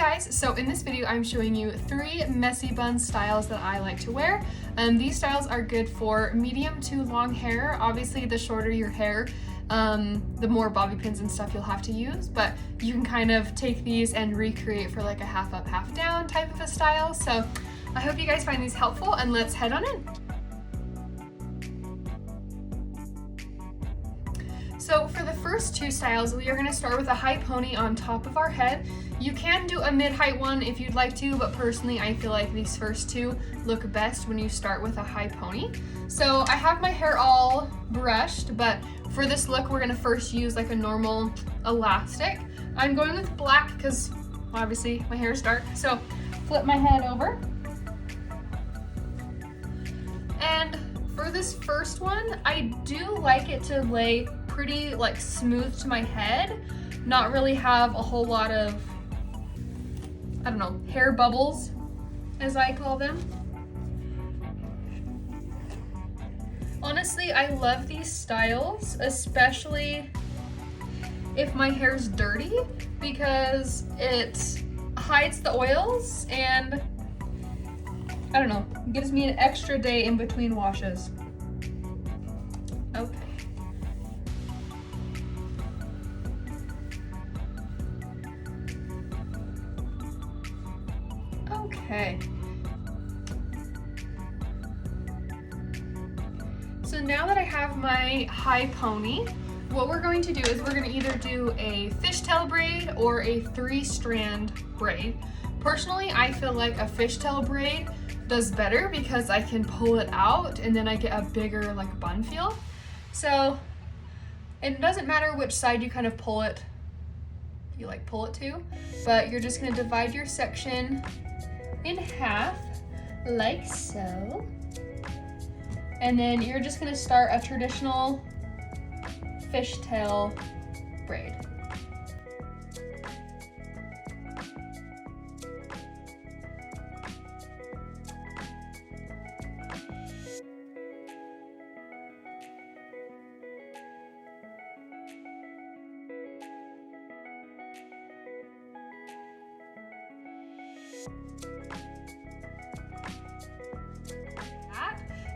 guys, so in this video I'm showing you 3 messy bun styles that I like to wear. These styles are good for medium to long hair. Obviously the shorter your hair, the more bobby pins and stuff you'll have to use, but you can kind of take these and recreate for like a half up, half down type of a style. So I hope you guys find these helpful, and let's head on in. So for the first 2 styles, we are going to start with a high pony on top of our head. You can do a mid-height one if you'd like to, but personally I feel like these first 2 look best when you start with a high pony. So I have my hair all brushed, but for this look we're going to first use like a normal elastic. I'm going with black because obviously my hair is dark. So flip my head over. And for this first one, I do like it to lay pretty like smooth to my head, not really have a whole lot of, I don't know, hair bubbles as I call them. Honestly, I love these styles, especially if my hair's dirty, because it hides the oils and I don't know, gives me an extra day in between washes. Okay. Okay. So now that I have my high pony, what we're going to do is we're going to either do a fishtail braid or a 3-strand braid. Personally, I feel like a fishtail braid does better because I can pull it out and then I get a bigger like bun feel. So it doesn't matter which side you kind of pull it, you like pull it to, but you're just going to divide your section in half like so, and then you're just going to start a traditional fishtail braid.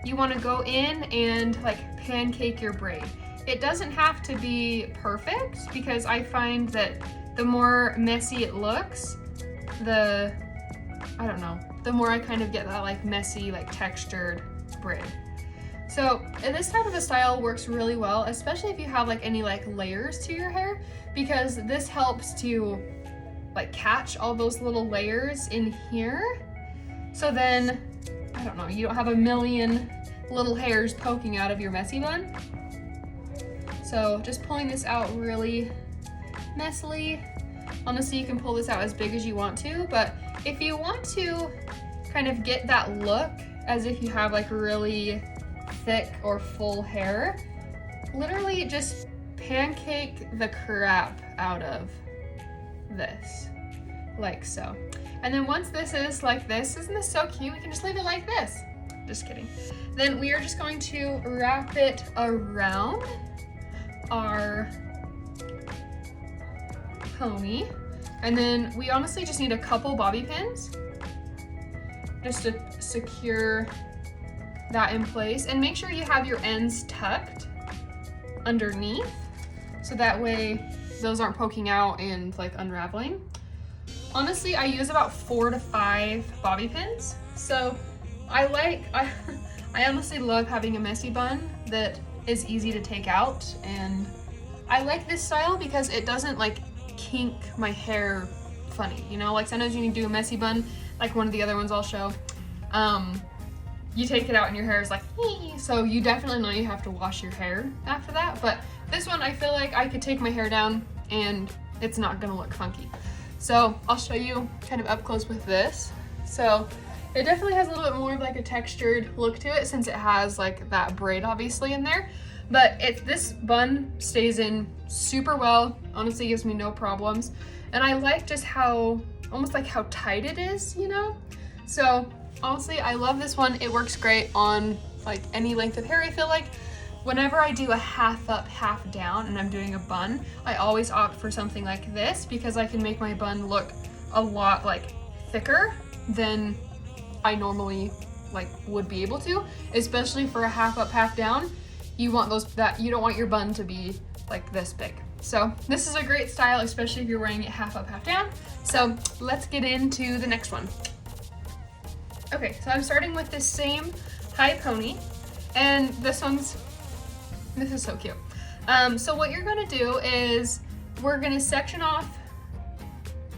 You want to go in and like pancake your braid. It doesn't have to be perfect because I find that the more messy it looks, the more I kind of get that like messy, like textured braid. So this type of a style works really well, especially if you have like any like layers to your hair, because this helps to like catch all those little layers in here. So then, I don't know, you don't have a million little hairs poking out of your messy bun. So just pulling this out really messily. Honestly, you can pull this out as big as you want to, but if you want to kind of get that look as if you have like really thick or full hair, literally just pancake the crap out of this, like so. And then once this is like this, isn't this so cute? We can just leave it like this. Just kidding. Then we are just going to wrap it around our pony. And then we honestly just need a couple bobby pins just to secure that in place. And make sure you have your ends tucked underneath, so that way those aren't poking out and like unraveling. Honestly, I use about 4 to 5 bobby pins. So I honestly love having a messy bun that is easy to take out, and I like this style because it doesn't like kink my hair funny, you know, like sometimes when you do a messy bun, like one of the other ones I'll show, you take it out and your hair is like, ee! So you definitely know you have to wash your hair after that, but this one I feel like I could take my hair down and it's not gonna look funky. So I'll show you kind of up close with this. So it definitely has a little bit more of like a textured look to it since it has like that braid obviously in there. But this bun stays in super well, honestly gives me no problems. And I like just how, almost like how tight it is, you know? So honestly, I love this one. It works great on like any length of hair, I feel like. Whenever I do a half up, half down and I'm doing a bun, I always opt for something like this because I can make my bun look a lot like thicker than I normally like would be able to, especially for a half up, half down. You want you don't want your bun to be like this big. So this is a great style, especially if you're wearing it half up, half down. So let's get into the next one. Okay, so I'm starting with this same high pony, and this is so cute. So what you're gonna do is we're gonna section off,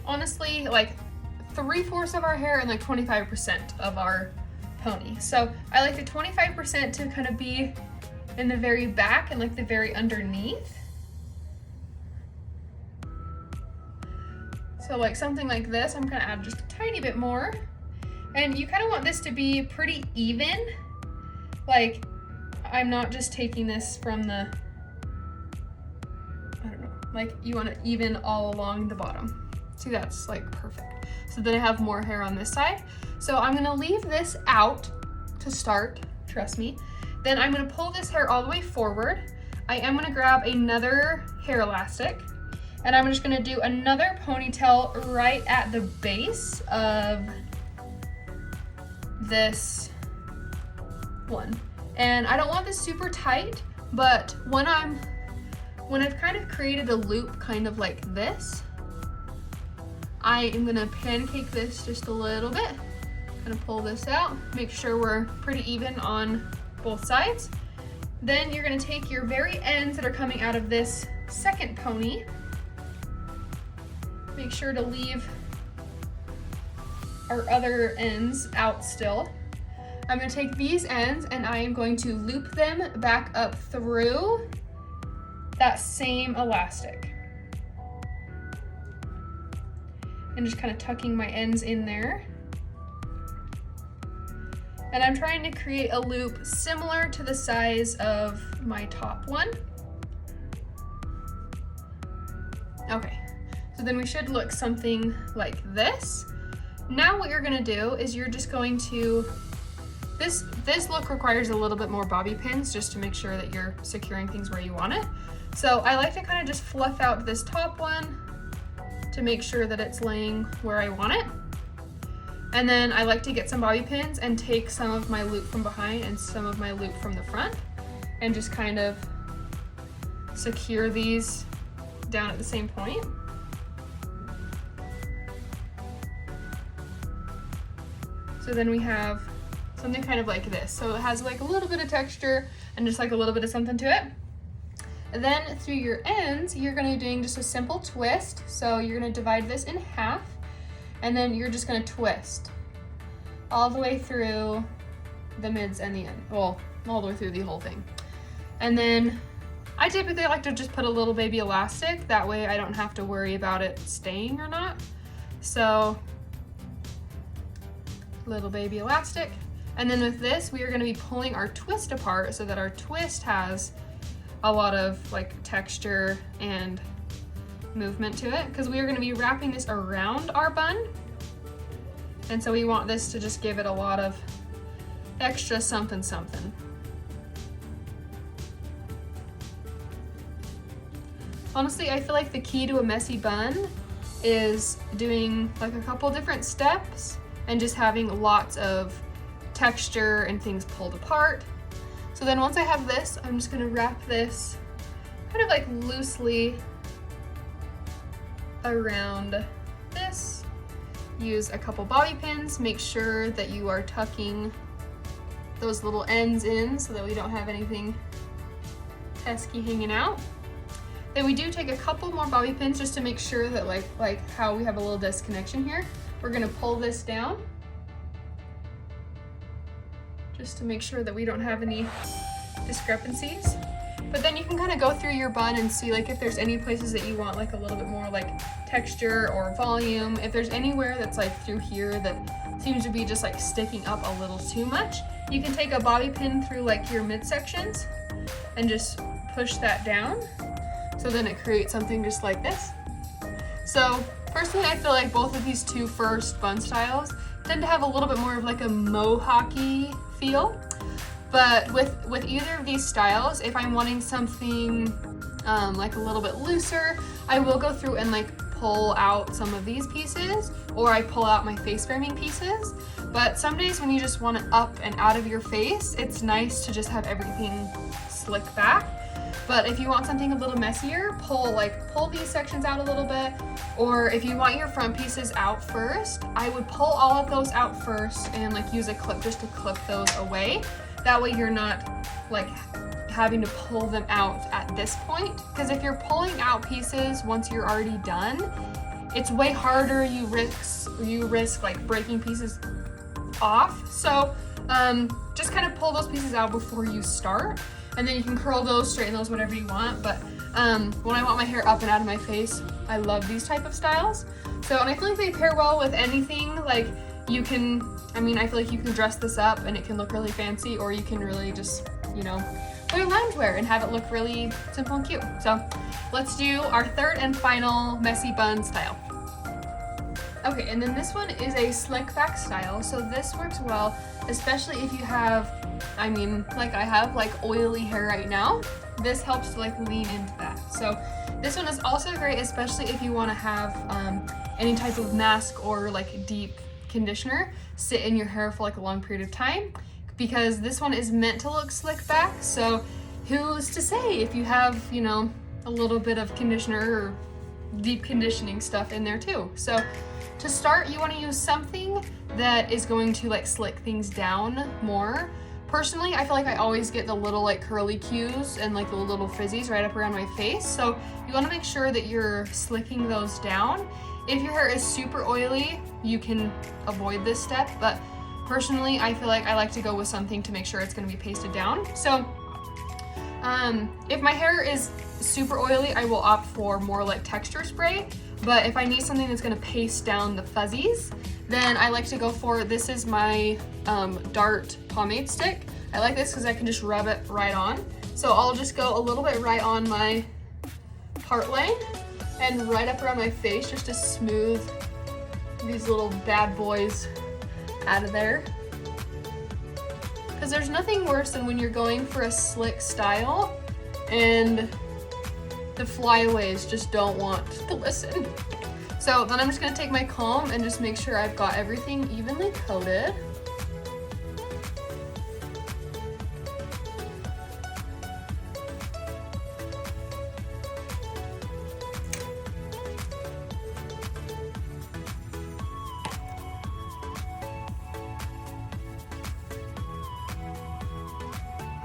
honestly, like 3/4 of our hair and like 25% of our pony. So I like the 25% to kind of be in the very back and like the very underneath. So like something like this, I'm gonna add just a tiny bit more. And you kind of want this to be pretty even. Like, I'm not just taking this from the, I don't know, like you want it even all along the bottom. See, that's like perfect. So then I have more hair on this side. So I'm gonna leave this out to start, trust me. Then I'm gonna pull this hair all the way forward. I am gonna grab another hair elastic, and I'm just gonna do another ponytail right at the base of this one. And I don't want this super tight, but when I've kind of created a loop kind of like this, I am gonna pancake this just a little bit. Gonna pull this out, make sure we're pretty even on both sides. Then you're gonna take your very ends that are coming out of this second pony. Make sure to leave our other ends out still. I'm gonna take these ends and I am going to loop them back up through that same elastic. And just kind of tucking my ends in there. And I'm trying to create a loop similar to the size of my top one. Okay, so then we should look something like this. Now what you're gonna do is you're just going to, this look requires a little bit more bobby pins just to make sure that you're securing things where you want it. So I like to kind of just fluff out this top one to make sure that it's laying where I want it. And then I like to get some bobby pins and take some of my loop from behind and some of my loop from the front and just kind of secure these down at the same point. So then we have something kind of like this. So it has like a little bit of texture and just like a little bit of something to it. And then through your ends, you're gonna be doing just a simple twist. So you're gonna divide this in half, and then you're just gonna twist all the way through the mids and the end. Well, all the way through the whole thing. And then I typically like to just put a little baby elastic. That way I don't have to worry about it staying or not. So, little baby elastic. And then with this, we are gonna be pulling our twist apart so that our twist has a lot of like texture and movement to it, because we are gonna be wrapping this around our bun. And so we want this to just give it a lot of extra something something. Honestly, I feel like the key to a messy bun is doing like a couple different steps and just having lots of texture and things pulled apart. So then once I have this, I'm just gonna wrap this kind of like loosely around this. Use a couple bobby pins, make sure that you are tucking those little ends in so that we don't have anything pesky hanging out. Then we do take a couple more bobby pins just to make sure that like how we have a little disconnection here. We're gonna pull this down just to make sure that we don't have any discrepancies. But then you can kind of go through your bun and see like if there's any places that you want like a little bit more like texture or volume. If there's anywhere that's like through here that seems to be just like sticking up a little too much, you can take a bobby pin through like your midsections and just push that down. So then it creates something just like this. So personally, I feel like both of these two first bun styles tend to have a little bit more of like a mohawky feel. But with either of these styles, if I'm wanting something like a little bit looser, I will go through and like pull out some of these pieces, or I pull out my face framing pieces. But some days when you just want it up and out of your face, it's nice to just have everything slick back. But if you want something a little messier, pull these sections out a little bit. Or if you want your front pieces out first, I would pull all of those out first and like use a clip just to clip those away. That way you're not like having to pull them out at this point. Because if you're pulling out pieces once you're already done, it's way harder. You risk like breaking pieces off. So just kind of pull those pieces out before you start. And then you can curl those, straighten those, whatever you want. But when I want my hair up and out of my face, I love these type of styles. So, and I feel like they pair well with anything. Like you can, I feel like you can dress this up and it can look really fancy, or you can really just, you know, wear loungewear and have it look really simple and cute. So let's do our third and final messy bun style. Okay, and then this one is a slick back style. So this works well, especially if you have, like I have like oily hair right now. This helps to like lean into that. So this one is also great, especially if you want to have any type of mask or like deep conditioner sit in your hair for like a long period of time, because this one is meant to look slick back. So who's to say if you have, you know, a little bit of conditioner or deep conditioning stuff in there too. So to start, you want to use something that is going to like slick things down more. Personally, I feel like I always get the little like curly cues and like the little frizzies right up around my face. So you want to make sure that you're slicking those down. If your hair is super oily, you can avoid this step. But personally, I feel like I like to go with something to make sure it's going to be pasted down. So if my hair is super oily, I will opt for more like texture spray. But if I need something that's going to paste down the fuzzies, then I like to go for, this is my Dart pomade stick. I like this because I can just rub it right on. So I'll just go a little bit right on my part line and right up around my face just to smooth these little bad boys out of there. Because there's nothing worse than when you're going for a slick style and the flyaways just don't want to listen. So then I'm just gonna take my comb and just make sure I've got everything evenly coated.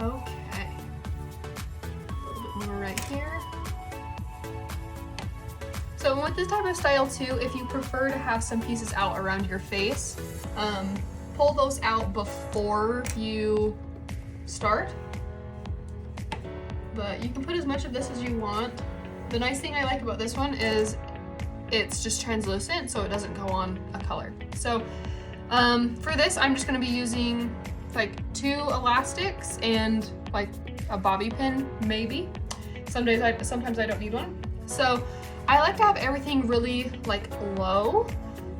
Okay, a little bit more right here. So with this type of style too, if you prefer to have some pieces out around your face, pull those out before you start. But you can put as much of this as you want. The nice thing I like about this one is it's just translucent, so it doesn't go on a color. So for this, I'm just gonna be using like 2 elastics and like a bobby pin, maybe. Sometimes I don't need one. So I like to have everything really like low,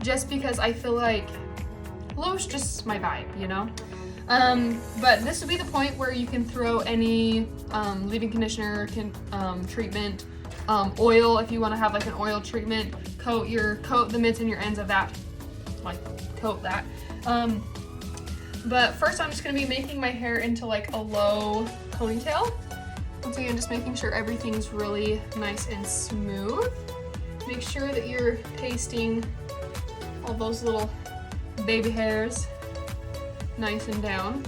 just because I feel like low is just my vibe, you know? But this would be the point where you can throw any leave-in conditioner, treatment, oil if you want to have like an oil treatment, coat the mids and your ends of that, like coat that. But first I'm just going to be making my hair into like a low ponytail. Once again, just making sure everything's really nice and smooth. Make sure that you're pasting all those little baby hairs nice and down.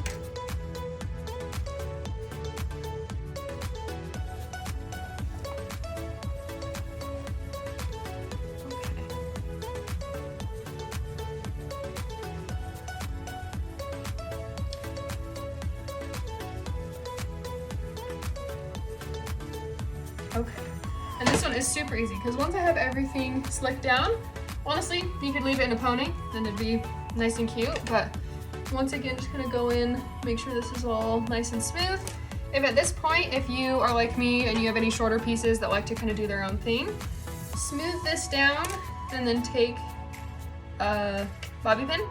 Okay, and this one is super easy because once I have everything slicked down, honestly, you could leave it in a pony and it'd be nice and cute, but once again, just gonna go in, make sure this is all nice and smooth. If at this point, if you are like me and you have any shorter pieces that like to kind of do their own thing, smooth this down and then take a bobby pin,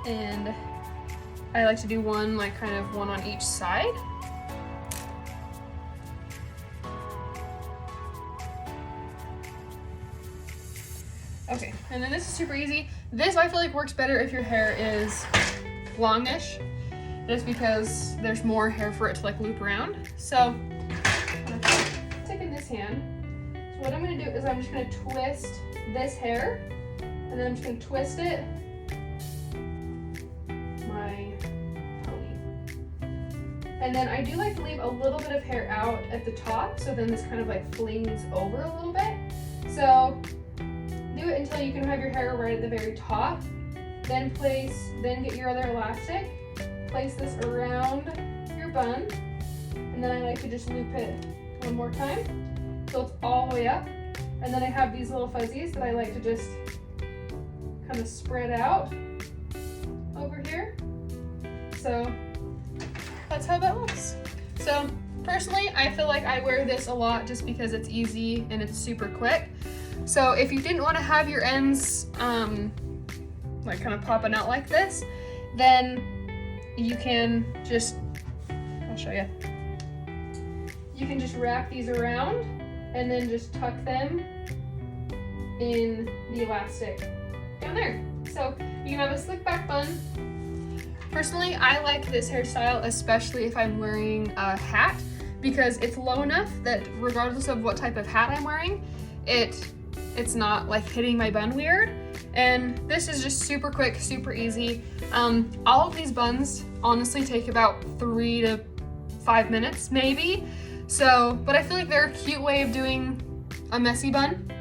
and I like to do one on each side. And then this is super easy. This I feel like works better if your hair is longish, just because there's more hair for it to like loop around. So I'm gonna take in this hand. So what I'm gonna do is I'm just gonna twist this hair, and then I'm just gonna twist it my pony. And then I do like to leave a little bit of hair out at the top, so then this kind of like flings over a little bit. So do it until you can have your hair right at the very top. Then get your other elastic, place this around your bun, and then I like to just loop it one more time so it's all the way up. And then I have these little fuzzies that I like to just kind of spread out over here. So that's how that looks. So personally, I feel like I wear this a lot just because it's easy and it's super quick. So if you didn't want to have your ends like kind of popping out like this, then you can just, I'll show you. You can just wrap these around and then just tuck them in the elastic down there. So you can have a slick back bun. Personally, I like this hairstyle, especially if I'm wearing a hat, because it's low enough that regardless of what type of hat I'm wearing, it's not like hitting my bun weird. And this is just super quick, super easy. All of these buns honestly take about 3 to 5 minutes maybe. So, but I feel like they're a cute way of doing a messy bun.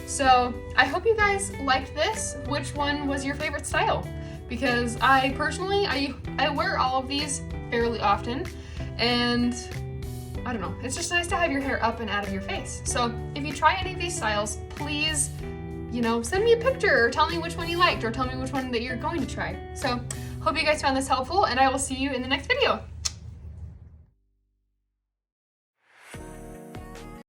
So I hope you guys liked this. Which one was your favorite style? Because I personally, I wear all of these fairly often, and I don't know, it's just nice to have your hair up and out of your face. So if you try any of these styles, please, you know, send me a picture or tell me which one you liked or tell me which one that you're going to try. So hope you guys found this helpful, and I will see you in the next video.